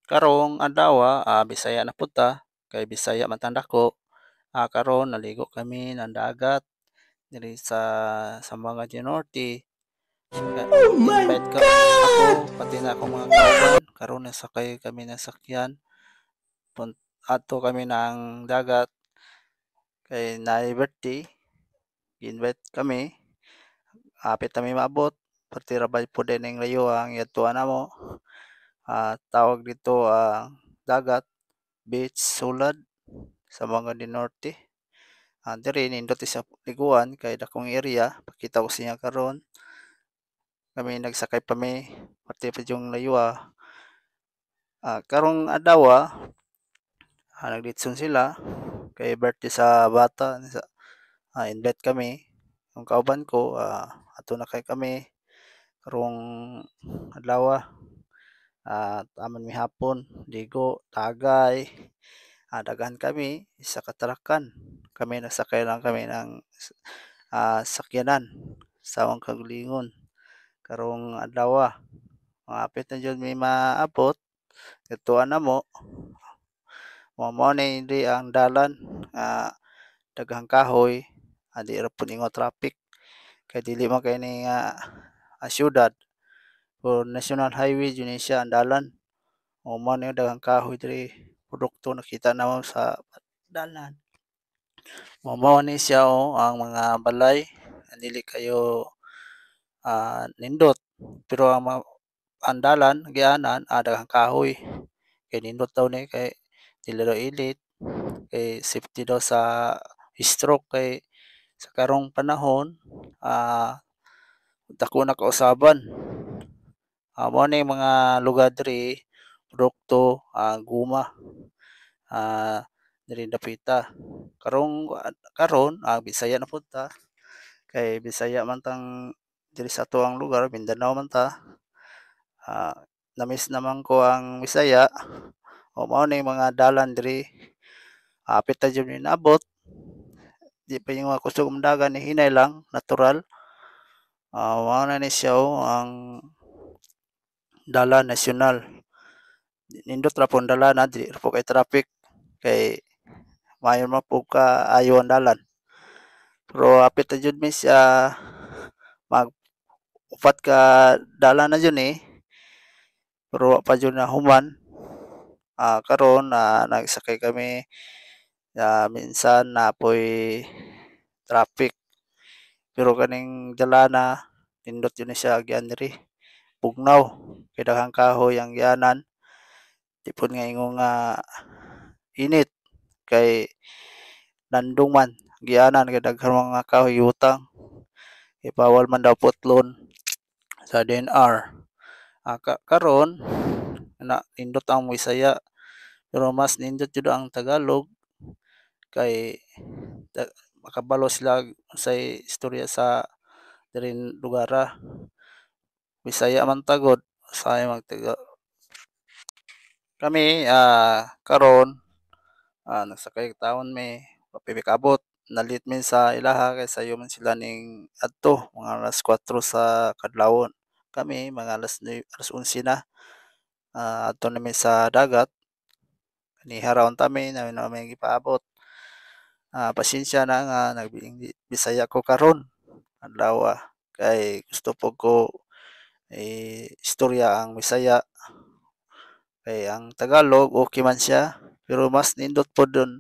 Karong adlaw, Bisaya na pud ta, kay Bisaya man tang dako. Karon naligo kami ng dagat diri sa Zamboanga del Norte. Oh my Invite ka ako God! pati na akong mga kauban karon nasakay kami ng sakyan adto kami ng dagat kay naay birthday. Invite kami, hapit na mi maabot perti ra bay pud ning layo ang iadtuan namo. Tawag dito dagat, beach, sulad sa Zamboanga del Norte. Diri nindot sa liguan kay dakong area pakita ko sa inyo karon. Kami nagsakay pa mi perti pa yung layo. Karong adlaw, nagditson sila kay birthday sa bata invite kami. Yung kauban ko ato na kay kami karong adlaw, taman mi hapon ligo, tagay, daghan kami isa ka kami nagsakay lang kami ng sakyanan sa among kaugalingon karong adlaw. Hapit na jud mi maabot adtuan namo. Mao ni di ang dalan daghang kahoy, di ra pud ingon traffic kay dili man kay ni siyudad o national highway jud ni siya ang dalan. Mao ni daghang kahoy diri, produkto nakita namo sa dalan. Mao ni siya ang mga balay dili kayo nindot pero ang dalan agianan daghang kahoy kay nindot daw ni kay dili daw ilit kay safety daw sa stroke kay sa karong panahon dako na kausaban. Mao ni mga lugar diri produkto guma diri dapita. Karon Bisaya na pud ta kay Bisaya man tang diri sa atoang lugar Mindanao man ta. Na-miss naman ko ang Bisaya. Mao ni mga dalan diri hapit na jud mi naabot. Di pa yung mga kusog dagan ni hinay lang natural. Mao na ni siya ang dalan nasyonal. Nindot ra pong dalan dili ra po kay traffic kay maayo man po kaayo ang dalan. Pero hapit na jud mi siya mag-upat ka dalan na jud ni pero wa pa jud nahuman. Karon nagsakay kami minsan naapoy traffic pero kaning dalana nindot jud ni siya agian diri bugnaw kay daghang kahoy ang gianan. Di pud nga ingon nga init kay landong man gianan kay daghang mga kahoy giutang kay bawal man daw putlon sa DNR. Karon nindot ang Bisaya pero mas nindot jud ang Tagalog kay makabalo sila unsay istorya sa diri lugar. Bisaya man ta gud usahay kami karon nagsakay taon mi wa pa mi kaabot nalit mi sa ilaha kay sayo man sila ning adto mga alas 4 sa kadlawon. Kami mga alas 11 na adto na mi sa dagat niharaon ta mi namin namin gipaabot. Pasensya na nga nagbiing Bisaya ko karon adlaw kay gusto po ko istorya ang Bisaya kay ang Tagalog okay man siya pero mas nindot po dun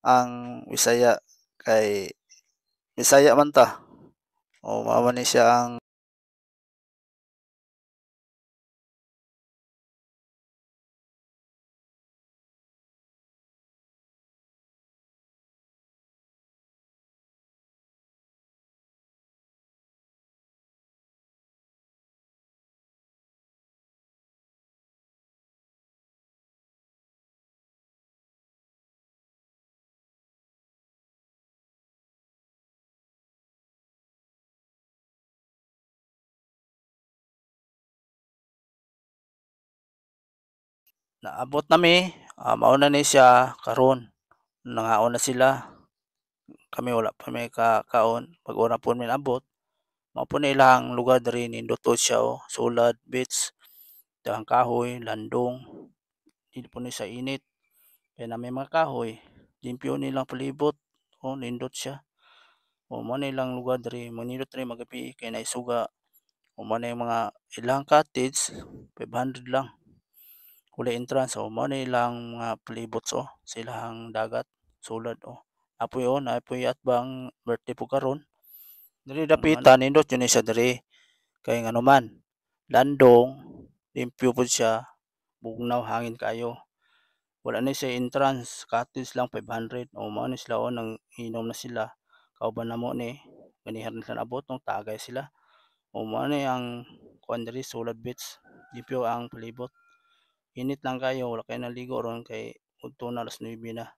ang Bisaya kay Bisaya man ta o mao man ni siya ang naabot nami mao na ni siya karon nangaon na sila kami wala pa may kakaon pag una po mi naabot mao po na ilang lugar diri nindot po siya sulad beach daghang kahoy landong dili po ni sa init. Kaya na may mga kahoy, limpyo nilang palibot. Nindot siya. Mao na ilang lugar diri, manindot diri magabi kay naisuga. Mao na yung mga ilang cottage, 500 lang. Wala entrance. Mao na ilang mga palibot sa ilahang dagat. Sulad napoy atbang birthday po karon. Diri dapitan nindot yun siya diri. Kay nganuman, landong, limpyo po siya, bugnaw hangin kayo. Wala na siya entrance, cottage lang 500. Mao na sila nang inom na sila. Kauban namo ni ganihan na sila abot tagay sila. Mao na ang kuan diri Sulad Beach. Limpyo ang palibot. Init lang kayo, wala kayo naligo ron kay udto na 9:00 na.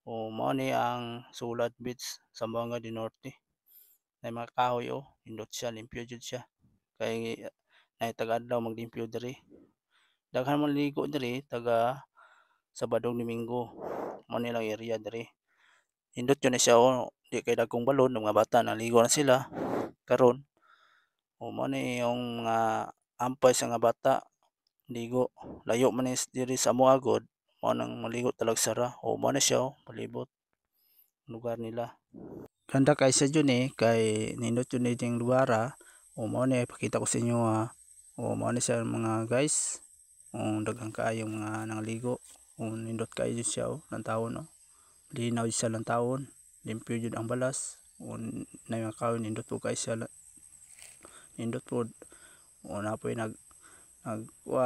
Mao ni ang Sulad Beach, Zamboanga del Norte. May mga kahoy nindot siya, limpyo jud siya. Kay nay taga-adlaw maglimpyo diri. Daghan man ligo diri taga Sabado Domingo. Mao ni lang area diri. Nindot yun na siya di kay dagkong balon ng mga bata naligo na sila karon. Mao ni yung mga ampay sa nga bata ligo. Layo man is diri sa amo agod, mao nang maligo talag sara. Mao na siya palibot lugar nila. Ganda kay sa dyan kay nindot yun yung lugar mao ni ipakita ko sa inyo mao ni siya mga guys. Daghang kaayong mga nangaligo. Nindot kayo dyan siya ng taon linaw siya ng taon. Limpyo jud ang balas. Na mga kahoy nindot po kayo siya. Nindot po napoy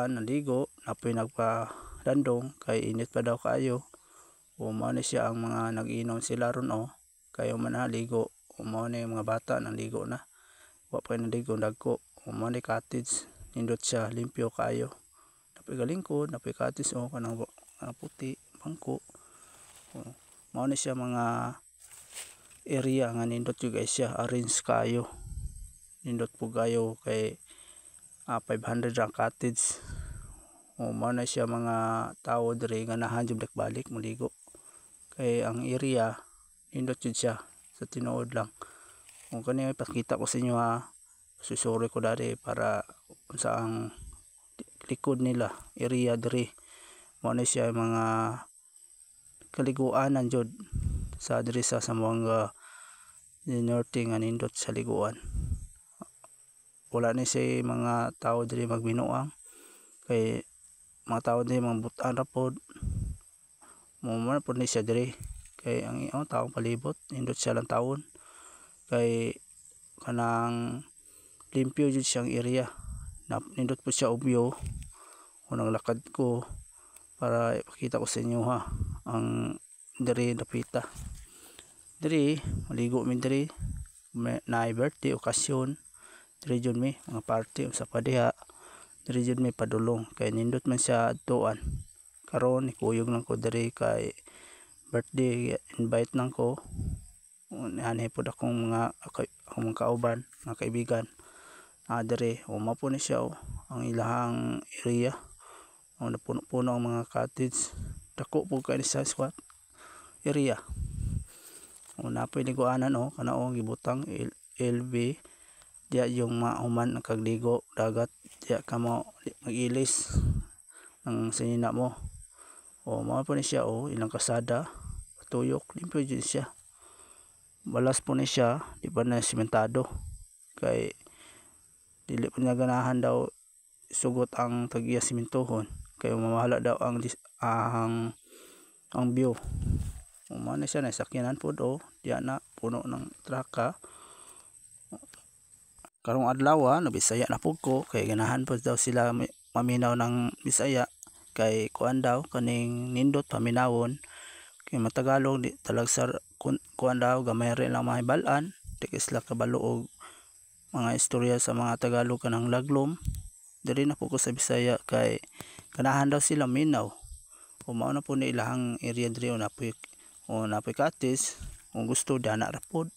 naligo, napoy nagpa-landong kay init pa daw kayo. Mao ni siya ang mga nag-inom sila ron kayo man naligo. Mao ni mga bata naligo na. Wa pa naligo dagko. Mao ni cottage, nindot siya, limpyo kayo. Napoy galingkod, napoy cottage kanang puti, bangko. Mao ni siya mga area nga nindot jud guys siya, arrange kayo. Nindot po kayo kay 500 ang cottage. Mao na siya mga tao diri ganahan jud balik muligo. Kay ang area nindot jud siya sa tinuod lang. Kung kani ipakita ko sa inyo susuri ko dari para sa ang likod nila area diri. Mao na siya mga kaliguanan jud sa diri sa Zamboanga del Norte nga nindot sa liguan. Wala ni siya mga tao diri magbinuang kay mga tao diri mga but-an ra pod. Mo pod ni siya diri kay ang taong palibot nindot siya lang taon kay kanang limpyo jud siyang area. Nindot po siya obyo. Unang lakad ko para ipakita ko sa inyo ang diri dapita. Diri maligo mi diri na birthday okasyon. Diri jud mi mga party sa padiha. Diri jud mi padulong kay nindot man siya adtuan. Karon nikuyog lang ko diri kay birthday invite nang ko. Ani pod akong mga kauban, mga kaibigan. Diri mao po ni siya ang ilahang area. Napuno-puno ang mga cottage. Dako po kay sa squat area. Napoy liguanan kana gibutang LV diya yung mahuman nakagligo dagat diya ka mo mag-ilis ng sinina mo. Mao po ni siya ilang kasada tuyok limpyo jud siya. Balas po ni siya di pa na simentado kay dili pa niya ganahan daw sugot ang tag-iya simentohon kay mamahala daw ang view. Mao na siya nasakyanan pod diya na puno ng traka. Karong adlaw nabisaya na pud ko kay ganahan pod daw sila maminaw ng Bisaya kay kuan daw kaning nindot paminawon kay matagalog di talagsar kuan daw gamay ra lang mahibal-an di sila kabalo og mga istorya sa mga Tagalog kanang laglom. Diri na po ko sa Bisaya kay ganahan daw sila minaw. Mao na po ni ilahang area diri napoy cottage kung gusto dana ra pod.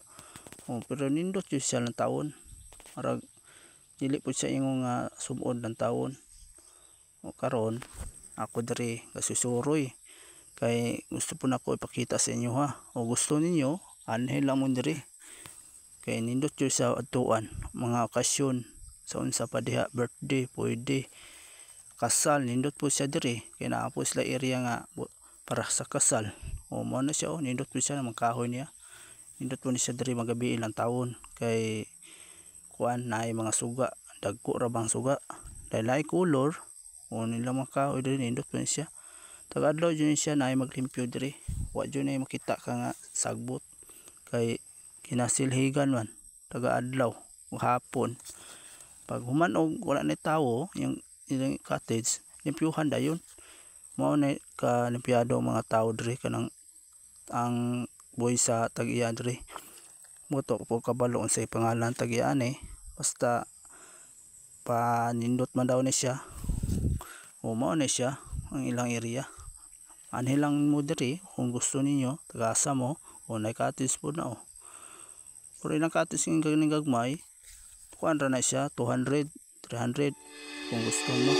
Pero nindot jud siya lang taon. Marag dili po siya ingong sumod ng taon. Karon ako diri gasusuroy kay gusto po nako ipakita sa inyo gusto ninyo anhin lang mo diri kay nindot jud sa adtuan mga okasyon sa unsa pa diha birthday pwede kasal nindot po siya diri kay naa po sila area nga para sa kasal. O mao na siya, nindot po siya ng kahoy niya. Nindot po ni siya diri magabi ilang taon kay kuan naay mga suga, dagko ra bang suga. Dahil naay color o nila mga kahoy diri nindot po ni siya. Taga-adlaw jud siya naay maglimpyo diri. Wa jud na makita ka nga sagbot kay kinasilhigan man taga-adlaw hapon. Pag humanog wala na tawo yung ilang cottage, limpyuhan dayon. Mao na ka limpyado mga tao diri kanang ang boy sa tag-iya diri. Moto po kabalo sa pangalan tag-iyaan basta panindot man daw ni siya. O mao na siya ang ilang area. Anhi lang mo diri kung gusto ninyo taga-asa mo o nay cottage po na pero ilang cottage ng ganing gagmay kuan ra na siya 200 300 kung gusto mo.